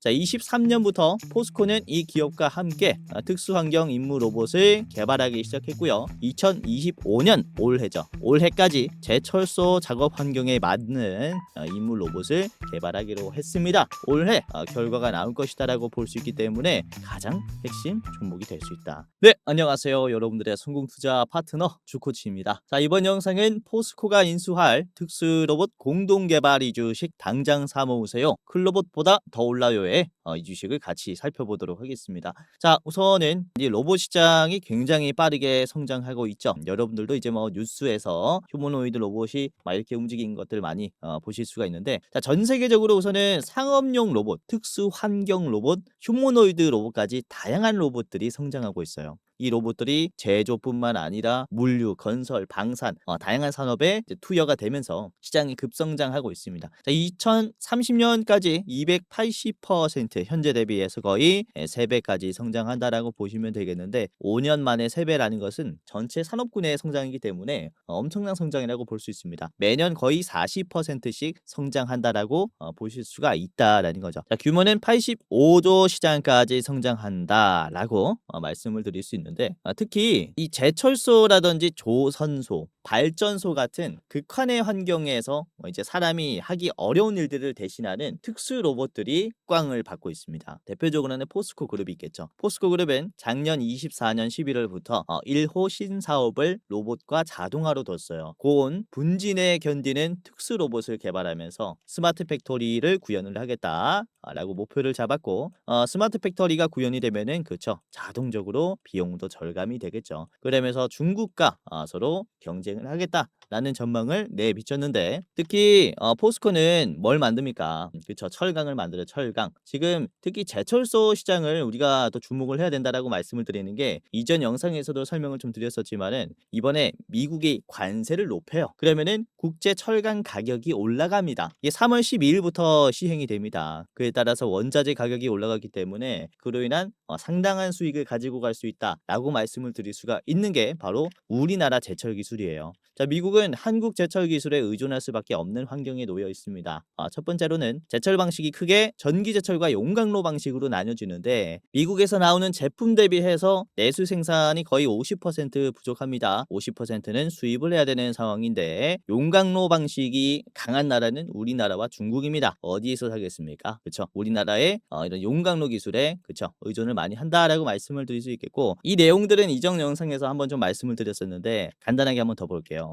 자, 23년부터 포스코는 이 기업과 함께 특수환경 임무 로봇을 개발하기 시작했고요. 2025년 올해죠. 올해까지 제철소 작업 환경에 맞는 임무 로봇을 개발하기로 했습니다. 올해 결과가 나올 것이다라고 볼 수 있기 때문에 가장 핵심 종목이 될 수 있다. 네, 안녕하세요. 여러분들의 성공 투자 파트너 주코치입니다. 자, 이번 영상은 포스코가 인수할 특수 로봇 공동 개발 이주식 당장 사모으세요. 클로봇보다 더 올라요의 이 주식을 같이 살펴보도록 하겠습니다. 자, 우선은 이 로봇 시장이 굉장히 빠르게 성장하고 있죠. 여러분들도 이제 뭐 뉴스에서 휴머노이드 로봇이 막 이렇게 움직이는 것들 많이 보실 수가 있는데, 자, 전 세계적으로 우선은 상업용 로봇, 특수 환경 로봇, 휴머노이드 로봇까지 다양한 로봇들이 성장하고 있어요. 이 로봇들이 제조뿐만 아니라 물류, 건설, 방산 다양한 산업에 투여가 되면서 시장이 급성장하고 있습니다. 자, 2030년까지 280% 현재 대비해서 거의 3배까지 성장한다라고 보시면 되겠는데, 5년 만에 3배라는 것은 전체 산업군의 성장이기 때문에 엄청난 성장이라고 볼 수 있습니다. 매년 거의 40%씩 성장한다라고 보실 수가 있다라는 거죠. 자, 규모는 85조 시장까지 성장한다라고 말씀을 드릴 수 있는데, 특히 이 제철소라든지 조선소, 발전소 같은 극한의 환경에서 이제 사람이 하기 어려운 일들을 대신하는 특수 로봇들이 꽝을 받고 있습니다. 대표적으로는 포스코 그룹이 있겠죠. 포스코 그룹은 작년 24년 11월부터 1호 신사업을 로봇과 자동화로 뒀어요. 고온, 분진에 견디는 특수 로봇을 개발하면서 스마트 팩토리를 구현을 하겠다라고 목표를 잡았고, 스마트 팩토리가 구현이 되면은 그렇죠, 자동적으로 비용도 절감이 되겠죠. 그러면서 중국과 서로 경쟁을 하겠다라는 전망을 내비쳤는데, 특히 포스코는 뭘 만듭니까? 그렇죠, 철강을 만들어요. 철강. 지금 특히 제철소 시장을 우리가 또 주목을 해야 된다라고 말씀을 드리는 게, 이전 영상에서도 설명을 좀 드렸었지만은 이번에 미국이 관세를 높여요. 그러면은 국제 철강 가격이 올라갑니다. 이게 3월 12일부터 시행이 됩니다. 그에 따라서 원자재 가격이 올라가기 때문에 그로 인한 상당한 수익을 가지고 갈 수 있다라고 말씀을 드릴 수가 있는 게 바로 우리나라 제철 기술이에요. 자, 미국은 한국 제철 기술에 의존할 수밖에 없는 환경에 놓여 있습니다. 첫 번째로는 제철 방식이 크게 전기 제철과 용광로 방식으로 나뉘어지는데, 미국에서 나오는 제품 대비해서 내수 생산이 거의 50% 부족합니다. 50%는 수입을 해야 되는 상황인데, 용광로 방식이 강한 나라는 우리나라와 중국입니다. 어디에서 사겠습니까? 그렇죠. 우리나라의 이런 용광로 기술에 그렇죠, 의존을 많이 한다라고 말씀을 드릴 수 있겠고, 이 내용들은 이전 영상에서 한번 좀 말씀을 드렸었는데 간단하게 한번 더 볼게요.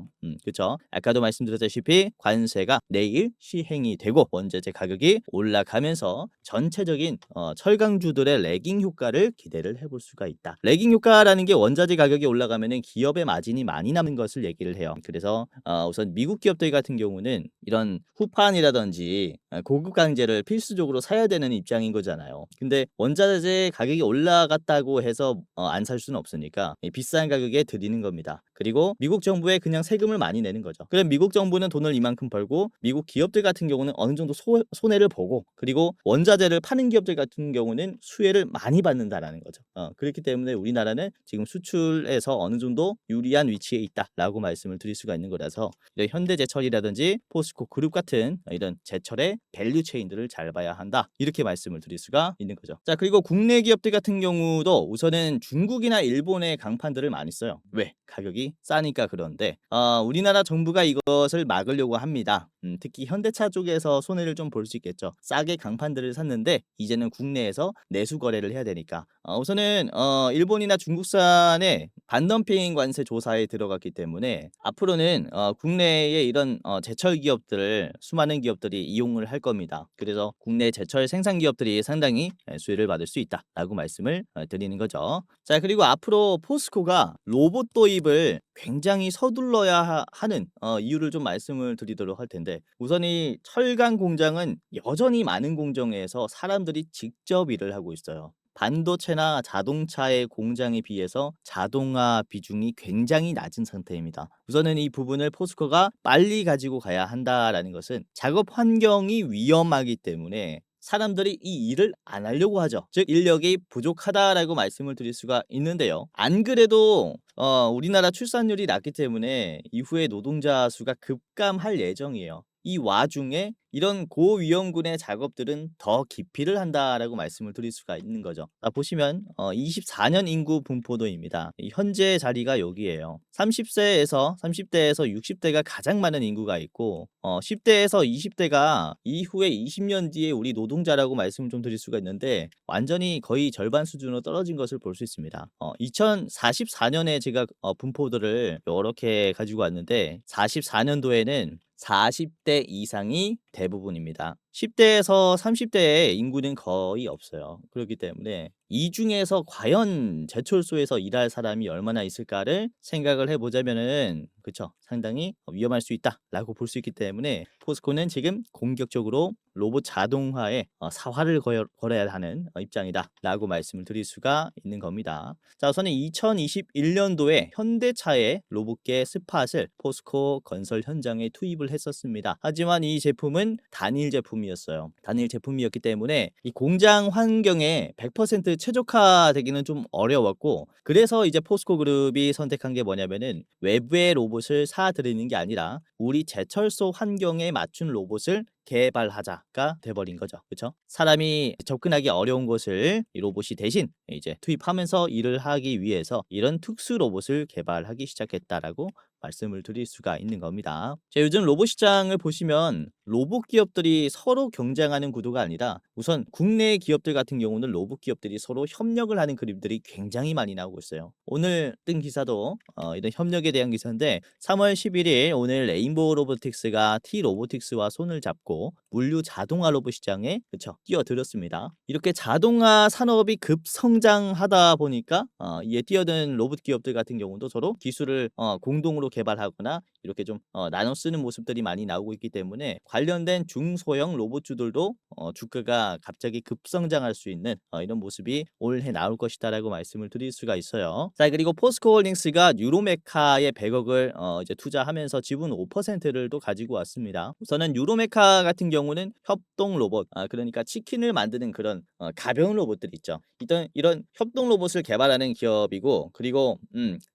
그렇죠. 아까도 말씀드렸다시피 관세가 내일 시행이 되고 원자재 가격이 올라가면서 전체적인 철강주들의 레깅 효과를 기대를 해볼 수가 있다. 레깅 효과라는 게 원자재 가격이 올라가면은 기업의 마진이 많이 남는 것을 얘기를 해요. 그래서 우선 미국 기업들 같은 경우는 이런 후판이라든지 고급 강제를 필수적으로 사야 되는 입장인 거잖아요. 근데 원자재 가격이 올라갔다고 해서 안 살 수는 없으니까 비싼 가격에 드리는 겁니다. 그리고 미국 정부에 그냥 세금을 많이 내는 거죠. 그럼 미국 정부는 돈을 이만큼 벌고, 미국 기업들 같은 경우는 어느 정도 손해를 보고, 그리고 원자재를 파는 기업들 같은 경우는 수혜를 많이 받는다라는 거죠. 그렇기 때문에 우리나라는 지금 수출에서 어느 정도 유리한 위치에 있다라고 말씀을 드릴 수가 있는 거라서, 이런 현대제철이라든지 포스코 그룹 같은 이런 제철의 밸류 체인들을 잘 봐야 한다, 이렇게 말씀을 드릴 수가 있는 거죠. 자, 그리고 국내 기업들 같은 경우도 우선은 중국이나 일본의 강판들을 많이 써요. 왜? 가격이 싸니까. 그런데 우리나라 정부가 이것을 막으려고 합니다. 특히 현대차 쪽에서 손해를 좀 볼 수 있겠죠. 싸게 강판들을 샀는데 이제는 국내에서 내수 거래를 해야 되니까 우선은 일본이나 중국산의 반덤핑 관세 조사에 들어갔기 때문에 앞으로는 국내의 이런 제철 기업들을 수많은 기업들이 이용을 할 겁니다. 그래서 국내 제철 생산 기업들이 상당히 수혜를 받을 수 있다라고 말씀을 드리는 거죠. 자, 그리고 앞으로 포스코가 로봇 도입을 굉장히 서둘러야 하는 이유를 좀 말씀을 드리도록 할 텐데, 우선 이 철강 공장은 여전히 많은 공정에서 사람들이 직접 일을 하고 있어요. 반도체나 자동차의 공장에 비해서 자동화 비중이 굉장히 낮은 상태입니다. 우선은 이 부분을 포스코가 빨리 가지고 가야 한다라는 것은, 작업 환경이 위험하기 때문에 사람들이 이 일을 안 하려고 하죠. 즉 인력이 부족하다라고 말씀을 드릴 수가 있는데요. 안 그래도 우리나라 출산율이 낮기 때문에 이후에 노동자 수가 급감할 예정이에요. 이 와중에 이런 고위험군의 작업들은 더 기피를 한다라고 말씀을 드릴 수가 있는 거죠. 보시면 24년 인구 분포도입니다. 현재 자리가 여기에요. 30세에서 60대가 가장 많은 인구가 있고 10대에서 20대가 이후에 20년 뒤에 우리 노동자라고 말씀을 좀 드릴 수가 있는데 완전히 거의 절반 수준으로 떨어진 것을 볼 수 있습니다. 2044년에 제가 분포도를 이렇게 가지고 왔는데 44년도에는 40대 이상이 대부분입니다. 10대에서 30대의 인구는 거의 없어요. 그렇기 때문에 이 중에서 과연 제철소에서 일할 사람이 얼마나 있을까를 생각을 해보자면은 그쵸 상당히 위험할 수 있다라고 볼 수 있기 때문에 포스코는 지금 공격적으로 로봇 자동화에 사활을 걸어야 하는 입장이다라고 말씀을 드릴 수가 있는 겁니다. 자, 우선은 2021년도에 현대차의 로봇계 스팟을 포스코 건설 현장에 투입을 했었습니다. 하지만 이 제품은 단일 제품이었어요. 단일 제품이었기 때문에 이 공장 환경에 100% 최적화되기는 좀 어려웠고 그래서 이제 포스코 그룹이 선택한 게 뭐냐면은 외부의 로봇을 사들이는 게 아니라 우리 제철소 환경에 맞춘 로봇을 개발하자가 돼버린 거죠. 그렇죠? 사람이 접근하기 어려운 곳을 이 로봇이 대신 이제 투입하면서 일을 하기 위해서 이런 특수 로봇을 개발하기 시작했다라고 말씀을 드릴 수가 있는 겁니다. 자, 요즘 로봇 시장을 보시면 로봇 기업들이 서로 경쟁하는 구도가 아니라 우선 국내 기업들 같은 경우는 로봇 기업들이 서로 협력을 하는 그림들이 굉장히 많이 나오고 있어요. 오늘 뜬 기사도 이런 협력에 대한 기사인데 3월 11일 오늘 레인보우 로보틱스가 T 로보틱스와 손을 잡고 물류 자동화 로봇 시장에 그쵸 뛰어들었습니다. 이렇게 자동화 산업이 급성장하다 보니까 이에 뛰어든 로봇 기업들 같은 경우도 서로 기술을 공동으로 개발하거나 이렇게 좀 나눠 쓰는 모습들이 많이 나오고 있기 때문에 관련된 중소형 로봇주들도 주가가 갑자기 급성장할 수 있는 이런 모습이 올해 나올 것이다라고 말씀을 드릴 수가 있어요. 자, 그리고 포스코홀딩스가 유로메카에 100억을 이제 투자하면서 지분 5%를 또 가지고 왔습니다. 우선은 유로메카 같은 경우는 협동 로봇, 그러니까 치킨을 만드는 그런 가벼운 로봇들 있죠. 이런 협동 로봇을 개발하는 기업이고 그리고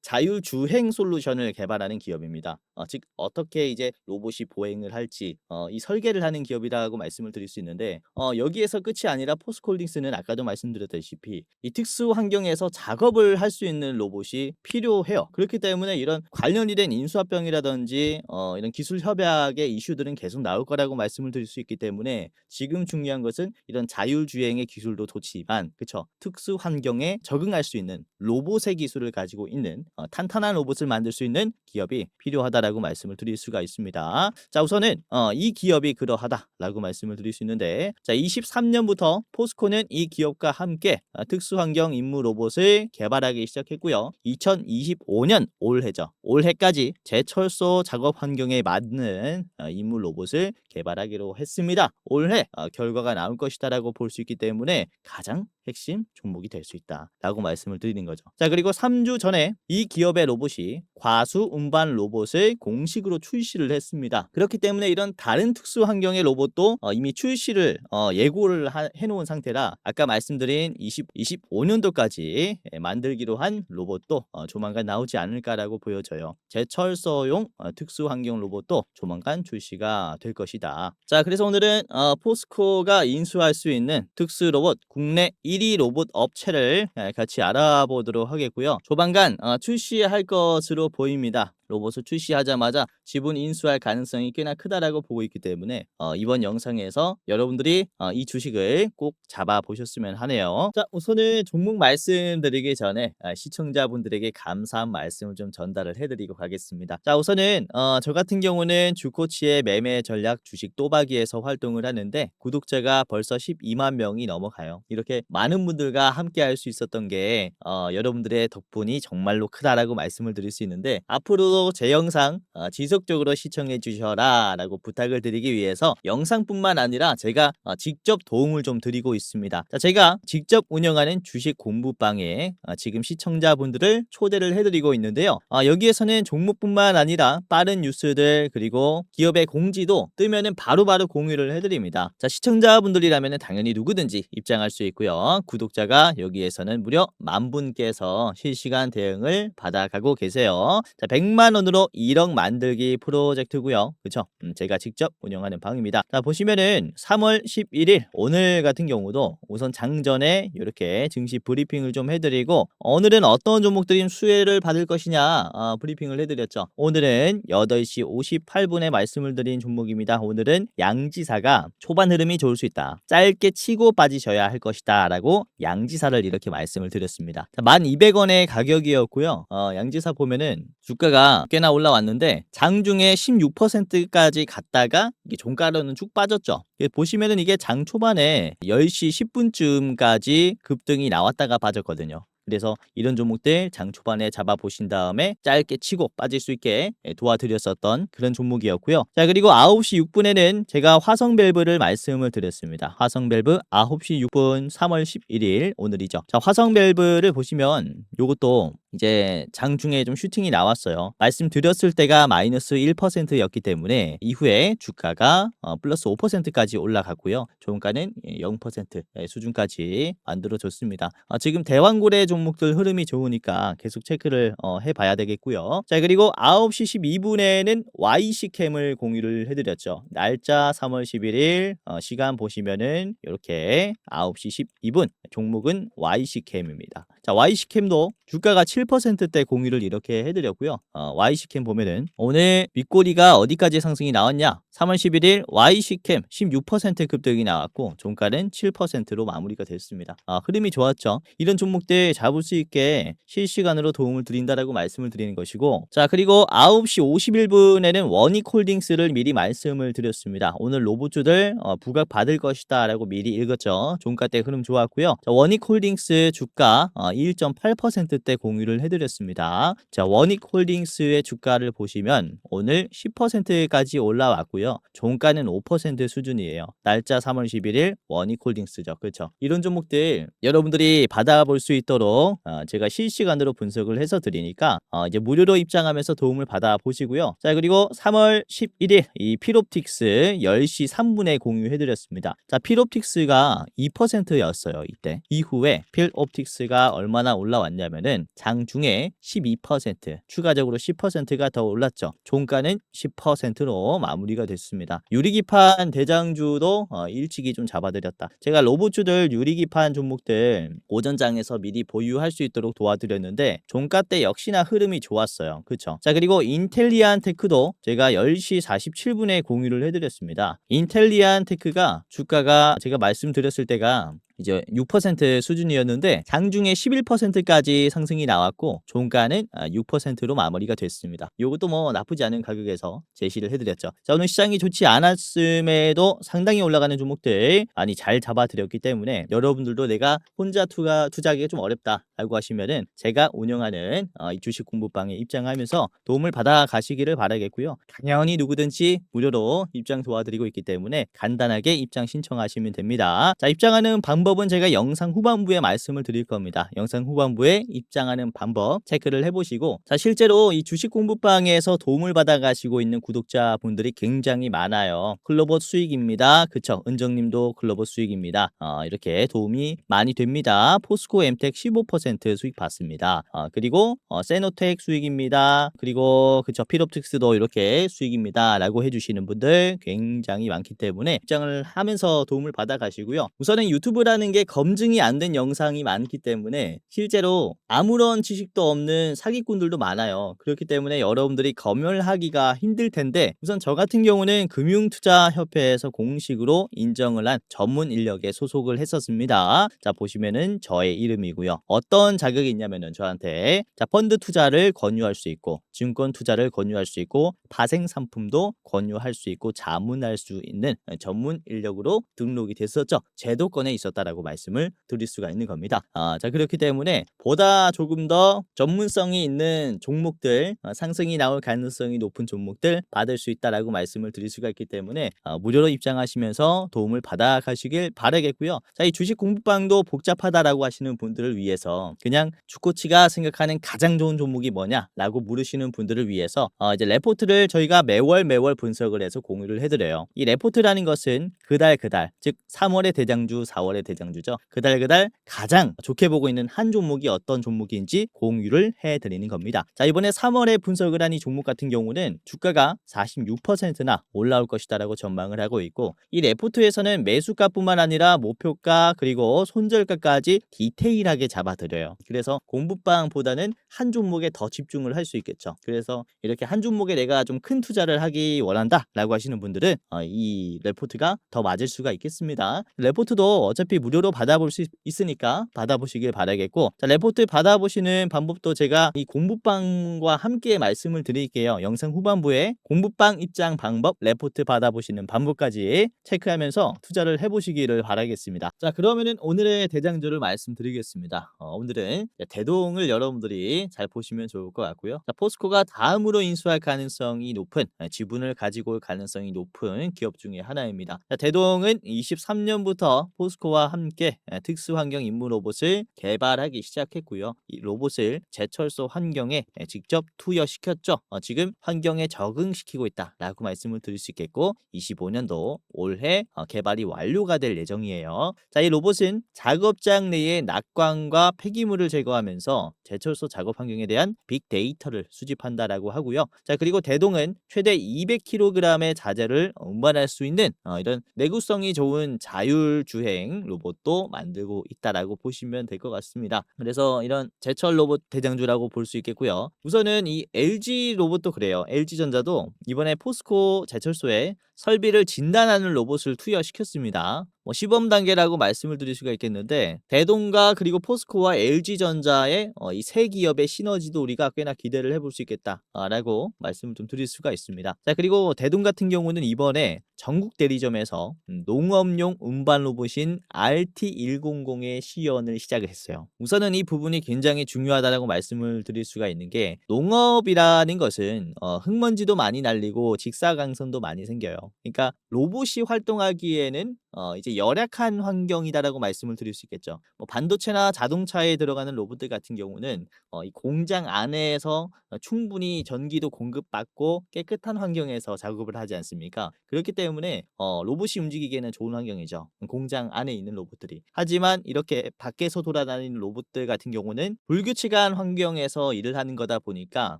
자율주행 솔루션을 개발하는 기업입니다. 즉 어떻게 이제 로봇이 보행을 할지 이 설계를 하는 기업이라고 말씀을 드릴 수 있는데 여기에서 끝이 아니라 포스코홀딩스는 아까도 말씀드렸다시피 이 특수 환경에서 작업을 할 수 있는 로봇이 필요해요. 그렇기 때문에 이런 관련이 된 인수합병이라든지 이런 기술 협약의 이슈들은 계속 나올 거라고 말씀을 드릴 수 있기 때문에 지금 중요한 것은 이런 자율주행의 기술도 좋지만 그쵸 특수 환경에 적응할 수 있는 로봇의 기술을 가지고 있는 탄탄한 로봇을 만들 수 있는 기업이 필요하다라고 말씀을 드릴 수가 있습니다. 자, 우선은 이 기업이 그러하다라고 말씀을 드릴 수 있는데 자, 23년부터 포스코는 이 기업과 함께 특수환경 임무 로봇을 개발하기 시작했고요. 2025년 올해죠. 올해까지 제철소 작업 환경에 맞는 임무 로봇을 개발하기로 했습니다. 올해 결과가 나올 것이다라고 볼 수 있기 때문에 가장 핵심 종목이 될 수 있다라고 말씀을 드리는 거죠. 자, 그리고 3주 전에 이 기업의 로봇이 과수 운반 로봇을 공식으로 출시를 했습니다. 그렇기 때문에 이런 다른 특수 환경의 로봇도 이미 출시를 예고를 해놓은 상태라 아까 말씀드린 25년도까지 만들기로 한 로봇도 조만간 나오지 않을까라고 보여져요. 제철소용 특수 환경 로봇도 조만간 출시가 될 것이다. 자, 그래서 오늘은 포스코가 인수할 수 있는 특수 로봇 국내 1위 로봇 업체를 같이 알아보도록 하겠고요. 조만간 출시할 것으로 보입니다. 로봇을 출시하자마자 지분 인수할 가능성이 꽤나 크다라고 보고 있기 때문에 이번 영상에서 여러분들이 이 주식을 꼭 잡아보셨으면 하네요. 자, 우선은 종목 말씀드리기 전에 시청자분들에게 감사한 말씀을 좀 전달을 해드리고 가겠습니다. 자, 우선은 저 같은 경우는 주코치의 매매 전략 주식 또박이에서 활동을 하는데 구독자가 벌써 12만 명이 넘어가요. 이렇게 많은 분들과 함께 할 수 있었던 게 여러분들의 덕분이 정말로 크다라고 말씀을 드릴 수 있는데 앞으로 제 영상 지속적으로 시청해 주셔라 라고 부탁을 드리기 위해서 영상뿐만 아니라 제가 직접 도움을 좀 드리고 있습니다. 자, 제가 직접 운영하는 주식 공부방에 지금 시청자분들을 초대를 해드리고 있는데요. 여기에서는 종목뿐만 아니라 빠른 뉴스들 그리고 기업의 공지도 뜨면은 바로바로 공유를 해드립니다. 자, 시청자분들이라면 당연히 누구든지 입장할 수 있고요. 구독자가 여기에서는 무려 10,000분께서 실시간 대응을 받아가고 계세요. 자, 100만 100만 원으로 1억 만들기 프로젝트고요. 그쵸? 제가 직접 운영하는 방입니다. 자, 보시면은 3월 11일 오늘 같은 경우도 우선 장전에 이렇게 증시 브리핑을 좀 해드리고, 오늘은 어떤 종목들이 수혜를 받을 것이냐 브리핑을 해드렸죠. 오늘은 8시 58분에 말씀을 드린 종목입니다. 오늘은 양지사가 초반 흐름이 좋을 수 있다, 짧게 치고 빠지셔야 할 것이다 라고 양지사를 이렇게 말씀을 드렸습니다. 1200원의 가격이었고요. 양지사 보면은 주가가 꽤나 올라왔는데 장중에 16%까지 갔다가 이게 종가로는 쭉 빠졌죠. 보시면은 이게 장 초반에 10시 10분쯤까지 급등이 나왔다가 빠졌거든요. 그래서 이런 종목들 장 초반에 잡아보신 다음에 짧게 치고 빠질 수 있게 도와드렸었던 그런 종목이었고요. 자, 그리고 9시 6분에는 제가 화성밸브를 말씀을 드렸습니다. 화성밸브 9시 6분 3월 11일 오늘이죠. 자, 화성밸브를 보시면 요것도 이제 장중에 좀 슈팅이 나왔어요. 말씀드렸을 때가 마이너스 1%였기 때문에 이후에 주가가 플러스 5%까지 올라갔고요. 종가는 0% 수준까지 만들어졌습니다. 지금 대왕고래 종목들 흐름이 좋으니까 계속 체크를 해봐야 되겠고요. 자, 그리고 9시 12분에는 YC캠을 공유를 해드렸죠. 날짜 3월 11일 시간 보시면은 이렇게 9시 12분 종목은 YC캠입니다. 자, YC캠도 주가가 7%대 공유를 이렇게 해드렸고요. YC캠 보면은 오늘 윗꼬리가 어디까지 상승이 나왔냐? 3월 11일 YC캠 16% 급등이 나왔고 종가는 7%로 마무리가 됐습니다. 흐름이 좋았죠. 이런 종목들 잡을 수 있게 실시간으로 도움을 드린다라고 말씀을 드리는 것이고, 자, 그리고 9시 51분에는 원익홀딩스를 미리 말씀을 드렸습니다. 오늘 로봇주들 부각 받을 것이다 라고 미리 읽었죠. 종가 때 흐름 좋았고요. 자, 원익홀딩스 주가 1.8%대 공유를 해드렸습니다. 자, 원익홀딩스의 주가를 보시면 오늘 10%까지 올라왔고요. 종가는 5% 수준이에요. 날짜 3월 11일 원익홀딩스죠. 그렇죠? 이런 종목들 여러분들이 받아볼 수 있도록 제가 실시간으로 분석을 해서 드리니까 이제 무료로 입장하면서 도움을 받아보시고요. 자, 그리고 3월 11일 이 필옵틱스 10시 3분에 공유해드렸습니다. 자, 필옵틱스가 2%였어요. 이때 이후에 필옵틱스가 얼마나 올라왔냐면은 장중에 12% 추가적으로 10%가 더 올랐죠. 종가는 10%로 마무리가 됐습니다. 유리기판 대장주도 일찍이 좀 잡아드렸다. 제가 로봇주들 유리기판 종목들 오전장에서 미리 보유할 수 있도록 도와드렸는데 종가 때 역시나 흐름이 좋았어요. 그렇죠? 자, 그리고 인텔리안 테크도 제가 10시 47분에 공유를 해드렸습니다. 인텔리안 테크가 주가가 제가 말씀드렸을 때가 이제 6% 수준이었는데 장중에 11%까지 상승이 나왔고 종가는 6%로 마무리가 됐습니다. 이것도 뭐 나쁘지 않은 가격에서 제시를 해드렸죠. 자, 오늘 시장이 좋지 않았음에도 상당히 올라가는 종목들 많이 잘 잡아드렸기 때문에 여러분들도 내가 혼자 투자하기가 좀 어렵다라고 하시면은 제가 운영하는 이 주식 공부방에 입장하면서 도움을 받아 가시기를 바라겠고요. 당연히 누구든지 무료로 입장 도와드리고 있기 때문에 간단하게 입장 신청하시면 됩니다. 자, 입장하는 방법은 제가 영상 후반부에 말씀을 드릴 겁니다. 영상 후반부에 입장하는 방법 체크를 해보시고, 자, 실제로 이 주식 공부방에서 도움을 받아 가시고 있는 구독자분들이 굉장히 많아요. 클로버 수익입니다. 그쵸? 은정님도 클로버 수익입니다. 이렇게 도움이 많이 됩니다. 포스코 엠텍 15% 수익 받습니다. 그리고 세노텍 수익입니다. 그리고 그쵸? 필옵틱스도 이렇게 수익입니다 라고 해주시는 분들 굉장히 많기 때문에 입장을 하면서 도움을 받아 가시고요. 우선은 유튜브라는 게 검증이 안 된 영상이 많기 때문에 실제로 아무런 지식도 없는 사기꾼들도 많아요. 그렇기 때문에 여러분들이 검열하기가 힘들 텐데, 우선 저 같은 경우는 금융투자협회에서 공식으로 인정을 한 전문 인력에 소속을 했었습니다. 자, 보시면은 저의 이름이고요. 어떤 자격이 있냐면은 저한테 자, 펀드 투자를 권유할 수 있고 증권 투자를 권유할 수 있고 파생 상품도 권유할 수 있고 자문할 수 있는 전문 인력으로 등록이 됐었죠. 제도권에 있었다라고 말씀을 드릴 수가 있는 겁니다. 자, 그렇기 때문에 보다 조금 더 전문성이 있는 종목들, 상승이 나올 가능성이 높은 종목들 받을 수 있다라고 말씀을 드릴 수가 있기 때문에 무료로 입장하시면서 도움을 받아 가시길 바라겠고요. 자, 이 주식 공부방도 복잡하다라고 하시는 분들을 위해서 그냥 주코치가 생각하는 가장 좋은 종목이 뭐냐라고 물으시는 분들을 위해서 이제 레포트를 저희가 매월 분석을 해서 공유를 해드려요. 이 레포트라는 것은 그달 즉 3월의 대장주, 4월의 대장주죠. 그달 가장 좋게 보고 있는 한 종목이 어떤 종목인지 공유를 해드리는 겁니다. 자, 이번에 3월에 분석을 한 이 종목 같은 경우는 주가가 46%나 올라올 것이다라고 전망을 하고 있고, 이 레포트에서는 매수가뿐만 아니라 목표가 그리고 손절가까지 디테일하게 잡아드려요. 그래서 공부방보다는 한 종목에 더 집중을 할 수 있겠죠. 그래서 이렇게 한 종목에 내가 좀 큰 투자를 하기 원한다 라고 하시는 분들은 이 레포트가 더 맞을 수가 있겠습니다. 레포트도 어차피 무료로 받아볼 수 있으니까 받아보시길 바라겠고, 자, 레포트 받아보시는 방법도 제가 이 공부방과 함께 말씀을 드릴게요. 영상 후반부에 공부방 입장 방법, 레포트 받아보시는 방법까지 체크하면서 투자를 해보시기를 바라겠습니다. 자, 그러면은 오늘의 대장주를 말씀드리겠습니다. 오늘은 대동을 여러분들이 잘 보시면 좋을 것 같고요. 자, 포스코가 다음으로 인수할 가능성이 높은, 지분을 가지고 올 가능성이 높은 기업 중에 하나입니다. 자, 대동은 23년부터 포스코와 함께 특수환경 임무 로봇을 개발하기 시작했고요. 이 로봇을 제철소 환경에 직접 투여시켰죠. 지금 환경에 적응시키고 있다라고 말씀을 드릴 수 있겠고, 25년도 올해 개발이 완료가 될 예정이에요. 자, 이 로봇은 작업장 내의 낙광과 폐기물을 제거하면서 제철소 작업 환경에 대한 빅데이터를 수집한다라고 하고요. 자, 그리고 대동은 최대 200kg의 자재를 운반할 수 있는 이런 내구성이 좋은 자율주행 로봇도 만들고 있다라고 보시면 될 것 같습니다. 그래서 이런 제철 로봇 대장주라고 볼 수 있겠고요. 우선은 이 LG 로봇도 그래요. LG전자도 이번에 포스코 제철소에 설비를 진단하는 로봇을 투여시켰습니다. 시범 단계라고 말씀을 드릴 수가 있겠는데, 대동과 그리고 포스코와 LG전자의 이 세 기업의 시너지도 우리가 꽤나 기대를 해볼 수 있겠다라고 말씀을 좀 드릴 수가 있습니다. 자, 그리고 대동 같은 경우는 이번에 전국 대리점에서 농업용 운반 로봇인 RT100의 시연을 시작을 했어요. 우선은 이 부분이 굉장히 중요하다고 말씀을 드릴 수가 있는 게, 농업이라는 것은 흙먼지도 많이 날리고 직사광선도 많이 생겨요. 그러니까 로봇이 활동하기에는 이제 열악한 환경이다라고 말씀을 드릴 수 있겠죠. 반도체나 자동차에 들어가는 로봇들 같은 경우는 이 공장 안에서 충분히 전기도 공급받고 깨끗한 환경에서 작업을 하지 않습니까? 그렇기 때문에 로봇이 움직이기에는 좋은 환경이죠. 공장 안에 있는 로봇들이. 하지만 이렇게 밖에서 돌아다니는 로봇들 같은 경우는 불규칙한 환경에서 일을 하는 거다 보니까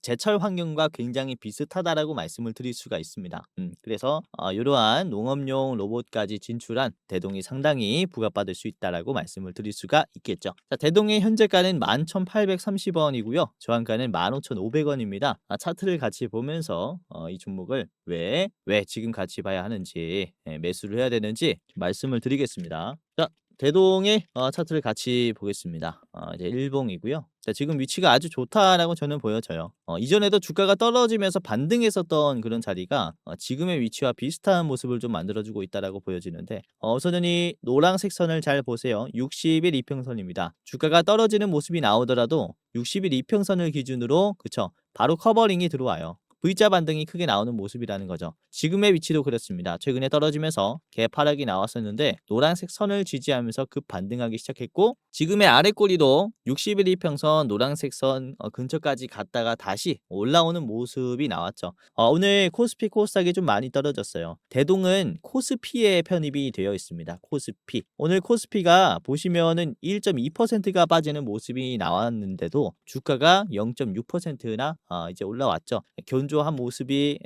제철 환경과 굉장히 비슷하다라고 말씀을 드릴 수가 있습니다. 그래서 이러한 농업용 로봇까지 진출한 대동이 상당히 부각받을 수 있다라고 말씀을 드릴 수가 있겠죠. 자, 대동의 현재가는 11,830원이고요. 저항가는 15,500원입니다. 차트를 같이 보면서 이 종목을 왜 지금 같이 봐야 하는지, 매수를 해야 되는지 말씀을 드리겠습니다. 자, 대동의 차트를 같이 보겠습니다. 이제 일봉이고요. 자, 지금 위치가 아주 좋다라고 저는 보여져요. 이전에도 주가가 떨어지면서 반등했었던 그런 자리가 지금의 위치와 비슷한 모습을 좀 만들어주고 있다라고 보여지는데, 우선은 이 노란색 선을 잘 보세요. 60일 이평선입니다. 주가가 떨어지는 모습이 나오더라도 60일 이평선을 기준으로, 그쵸, 바로 커버링이 들어와요. V자 반등이 크게 나오는 모습이라는 거죠. 지금의 위치도 그렇습니다. 최근에 떨어지면서 개파락이 나왔었는데 노란색 선을 지지하면서 급 반등하기 시작했고, 지금의 아래 꼬리도 60일 이평선 노란색 선 근처까지 갔다가 다시 올라오는 모습이 나왔죠. 오늘 코스피 코스닥이 좀 많이 떨어졌어요. 대동은 코스피에 편입이 되어 있습니다. 코스피. 오늘 코스피가 보시면은 1.2%가 빠지는 모습이 나왔는데도 주가가 0.6%나 이제 올라왔죠. 견조한 모습이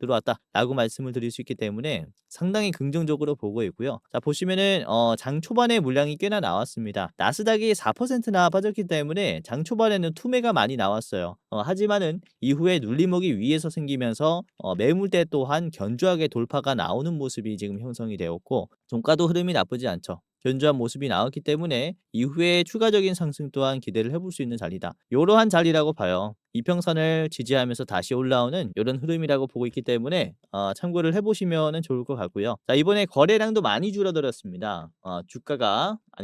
들어왔다라고 말씀을 드릴 수 있기 때문에 상당히 긍정적으로 보고 있고요. 자, 보시면은 장 초반에 물량이 꽤나 나왔습니다. 나스닥이 4%나 빠졌기 때문에 장 초반에는 투매가 많이 나왔어요. 하지만은 이후에 눌림목이 위에서 생기면서 매물대 또한 견조하게 돌파가 나오는 모습이 지금 형성이 되었고, 종가도 흐름이 나쁘지 않죠. 견조한 모습이 나왔기 때문에 이후에 추가적인 상승 또한 기대를 해볼 수 있는 자리다. 이러한 자리라고 봐요. 이평선을 지지하면서 다시 올라오는 이런 흐름이라고 보고 있기 때문에 참고를 해보시면 좋을 것 같고요. 자, 이번에 거래량도 많이 줄어들었습니다.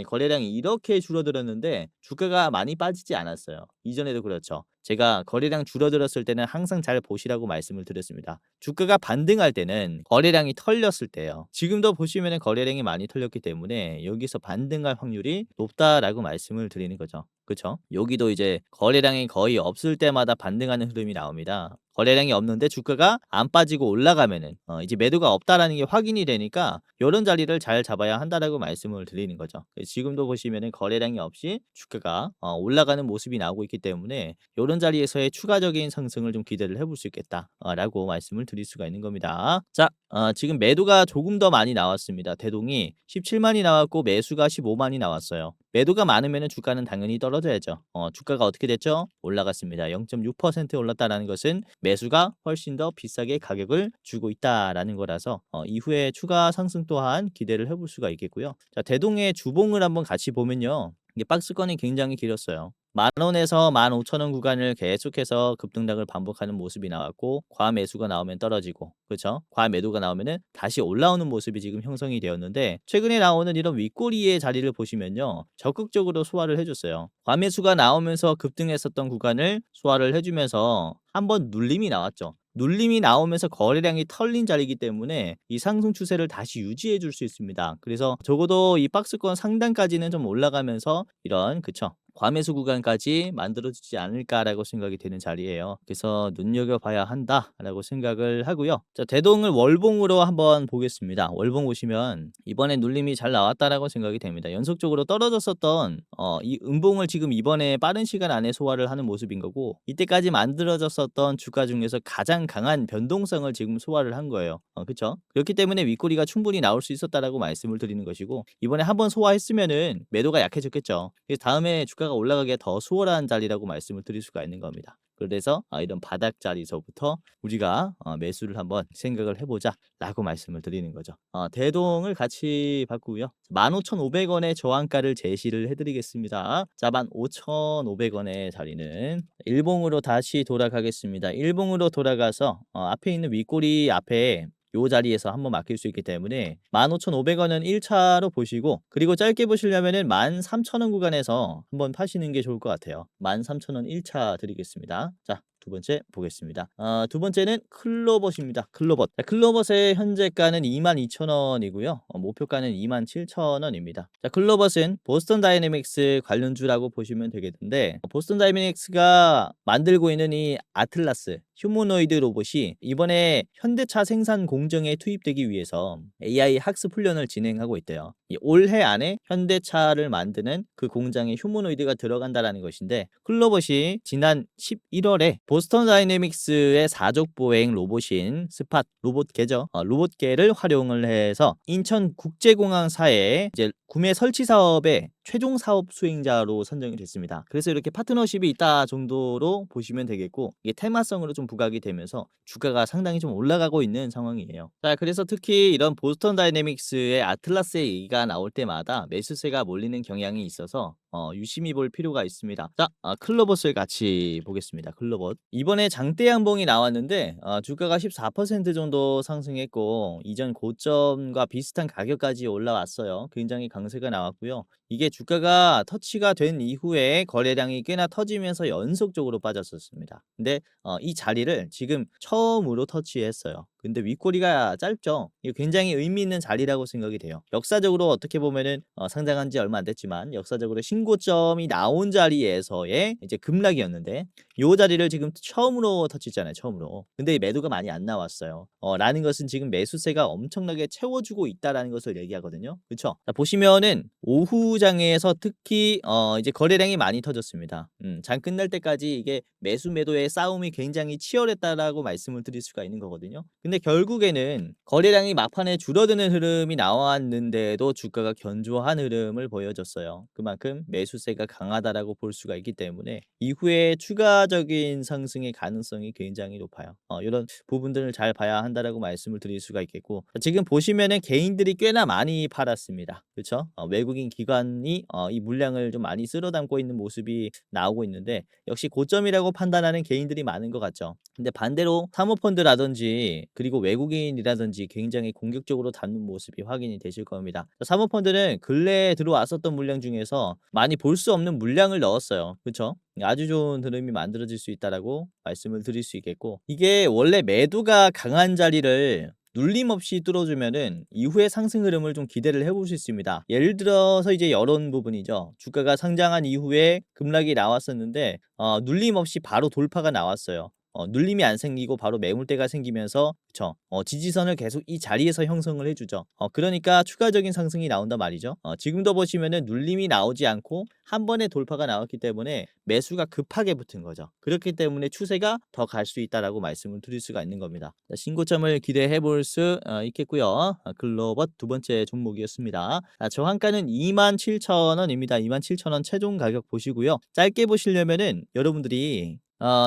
거래량이 이렇게 줄어들었는데 주가가 많이 빠지지 않았어요. 이전에도 그렇죠. 제가 거래량 줄어들었을 때는 항상 잘 보시라고 말씀을 드렸습니다. 주가가 반등할 때는 거래량이 털렸을 때요. 지금도 보시면 거래량이 많이 털렸기 때문에 여기서 반등할 확률이 높다라고 말씀을 드리는 거죠. 그쵸? 여기도 이제 거래량이 거의 없을 때마다 반등하는 흐름이 나옵니다. 거래량이 없는데 주가가 안 빠지고 올라가면은 이제 매도가 없다라는 게 확인이 되니까 요런 자리를 잘 잡아야 한다라고 말씀을 드리는 거죠. 지금도 보시면은 거래량이 없이 주가가 올라가는 모습이 나오고 있기 때문에 요런 자리에서의 추가적인 상승을 좀 기대를 해볼 수 있겠다 라고 말씀을 드릴 수가 있는 겁니다. 자, 지금 매도가 조금 더 많이 나왔습니다. 대동이 17만이 나왔고 매수가 15만이 나왔어요. 매도가 많으면 주가는 당연히 떨어져야죠. 주가가 어떻게 됐죠? 올라갔습니다. 0.6% 올랐다는 것은 매수가 훨씬 더 비싸게 가격을 주고 있다라는 거라서 이후에 추가 상승 또한 기대를 해볼 수가 있겠고요. 자, 대동의 주봉을 한번 같이 보면요. 이게 박스권이 굉장히 길었어요. 10,000원에서 15,000원 구간을 계속해서 급등락을 반복하는 모습이 나왔고 과매수가 나오면 떨어지고 그렇죠? 과매도가 나오면은 다시 올라오는 모습이 지금 형성이 되었는데 최근에 나오는 이런 윗꼬리의 자리를 보시면요. 적극적으로 소화를 해줬어요. 과매수가 나오면서 급등했었던 구간을 소화를 해주면서 한번 눌림이 나왔죠. 눌림이 나오면서 거래량이 털린 자리이기 때문에 이 상승 추세를 다시 유지해 줄 수 있습니다. 그래서 적어도 이 박스권 상단까지는 좀 올라가면서 이런 그쵸? 과매수 구간까지 만들어지지 않을까라고 생각이 되는 자리예요. 그래서 눈여겨봐야 한다라고 생각을 하고요. 자, 대동을 월봉으로 한번 보겠습니다. 월봉 보시면 이번에 눌림이 잘 나왔다라고 생각이 됩니다. 연속적으로 떨어졌었던 이 음봉을 지금 이번에 빠른 시간 안에 소화를 하는 모습인 거고 이때까지 만들어졌었던 주가 중에서 가장 강한 변동성을 지금 소화를 한 거예요. 그렇죠? 그렇기 때문에 윗꼬리가 충분히 나올 수 있었다라고 말씀을 드리는 것이고 이번에 한번 소화했으면은 매도가 약해졌겠죠. 그래서 다음에 주가가 올라가기에 더 수월한 자리라고 말씀을 드릴 수가 있는 겁니다. 그래서 이런 바닥 자리서부터 우리가 매수를 한번 생각을 해보자 라고 말씀을 드리는 거죠. 대동을 같이 바꾸고요. 15,500원의 저항가를 제시를 해드리겠습니다. 자, 15,500원의 자리는 일봉으로 다시 돌아가겠습니다. 일봉으로 돌아가서 앞에 있는 윗꼬리 앞에 요 자리에서 한번 맡길 수 있기 때문에 15,500원은 1차로 보시고 그리고 짧게 보시려면은 13,000원 구간에서 한번 파시는 게 좋을 것 같아요. 13,000원 1차 드리겠습니다. 자, 두 번째 보겠습니다. 두 번째는 클로벗입니다. 클로벗. 자, 클로벗의 현재가는 22,000원이고요. 목표가는 27,000원입니다. 자, 클로벗은 보스턴 다이내믹스 관련주라고 보시면 되겠는데 보스턴 다이내믹스가 만들고 있는 이 아틀라스 휴머노이드 로봇이 이번에 현대차 생산 공정에 투입되기 위해서 AI 학습 훈련을 진행하고 있대요. 이 올해 안에 현대차를 만드는 그 공장에 휴머노이드가 들어간다라는 것인데 클로벗이 지난 11월에 보스턴 다이내믹스의 사족 보행 로봇인 스팟 로봇계죠. 로봇계를 활용을 해서 인천 국제공항사에 이제 구매 설치 사업의 최종 사업 수행자로 선정이 됐습니다. 그래서 이렇게 파트너십이 있다 정도로 보시면 되겠고 이게 테마성으로 좀 부각이 되면서 주가가 상당히 좀 올라가고 있는 상황이에요. 자, 그래서 특히 이런 보스턴 다이내믹스의 아틀라스의 얘기가 나올 때마다 매수세가 몰리는 경향이 있어서 유심히 볼 필요가 있습니다. 자, 클로벗을 같이 보겠습니다. 클로벗 이번에 장대 양봉이 나왔는데 주가가 14% 정도 상승했고 이전 고점과 비슷한 가격까지 올라왔어요. 굉장히 강세가 나왔고요. 이게 주가가 터치가 된 이후에 거래량이 꽤나 터지면서 연속적으로 빠졌었습니다. 근데 이 자리를 지금 처음으로 터치했어요. 근데 윗꼬리가 짧죠. 이거 굉장히 의미 있는 자리라고 생각이 돼요. 역사적으로 어떻게 보면은 상장한 지 얼마 안 됐지만 역사적으로 신고점이 나온 자리에서의 이제 급락이었는데 요 자리를 지금 처음으로 터치했잖아요. 처음으로. 근데 매도가 많이 안 나왔어요. 라는 것은 지금 매수세가 엄청나게 채워주고 있다라는 것을 얘기하거든요. 그렇죠? 자, 보시면은 오후 장에서 특히 이제 거래량이 많이 터졌습니다. 장 끝날 때까지 이게 매수 매도의 싸움이 굉장히 치열했다라고 말씀을 드릴 수가 있는 거거든요. 근데 결국에는 거래량이 막판에 줄어드는 흐름이 나왔는데도 주가가 견조한 흐름을 보여줬어요. 그만큼 매수세가 강하다라고 볼 수가 있기 때문에 이후에 추가적인 상승의 가능성이 굉장히 높아요. 이런 부분들을 잘 봐야 한다라고 말씀을 드릴 수가 있겠고 지금 보시면은 개인들이 꽤나 많이 팔았습니다. 그렇죠? 외국인 기관이 이 물량을 좀 많이 쓸어 담고 있는 모습이 나오고 있는데 역시 고점이라고 판단하는 개인들이 많은 것 같죠. 근데 반대로 사모펀드라든지 그리고 외국인이라든지 굉장히 공격적으로 담는 모습이 확인이 되실 겁니다. 사모펀드는 근래에 들어왔었던 물량 중에서 많이 볼 수 없는 물량을 넣었어요. 그렇죠? 아주 좋은 흐름이 만들어질 수 있다라고 말씀을 드릴 수 있겠고 이게 원래 매도가 강한 자리를 눌림 없이 뚫어주면은 이후의 상승 흐름을 좀 기대를 해볼 수 있습니다. 예를 들어서 이제 이런 부분이죠. 주가가 상장한 이후에 급락이 나왔었는데 눌림 없이 바로 돌파가 나왔어요. 눌림이 안 생기고 바로 매물대가 생기면서 그쵸. 지지선을 계속 이 자리에서 형성을 해주죠. 그러니까 추가적인 상승이 나온단 말이죠. 지금도 보시면은 눌림이 나오지 않고 한 번에 돌파가 나왔기 때문에 매수가 급하게 붙은 거죠. 그렇기 때문에 추세가 더 갈 수 있다라고 말씀을 드릴 수가 있는 겁니다. 자, 신고점을 기대해 볼 수 있겠고요. 글로벌 두 번째 종목이었습니다. 저항가는 27,000원입니다. 27,000원 최종 가격 보시고요. 짧게 보시려면은 여러분들이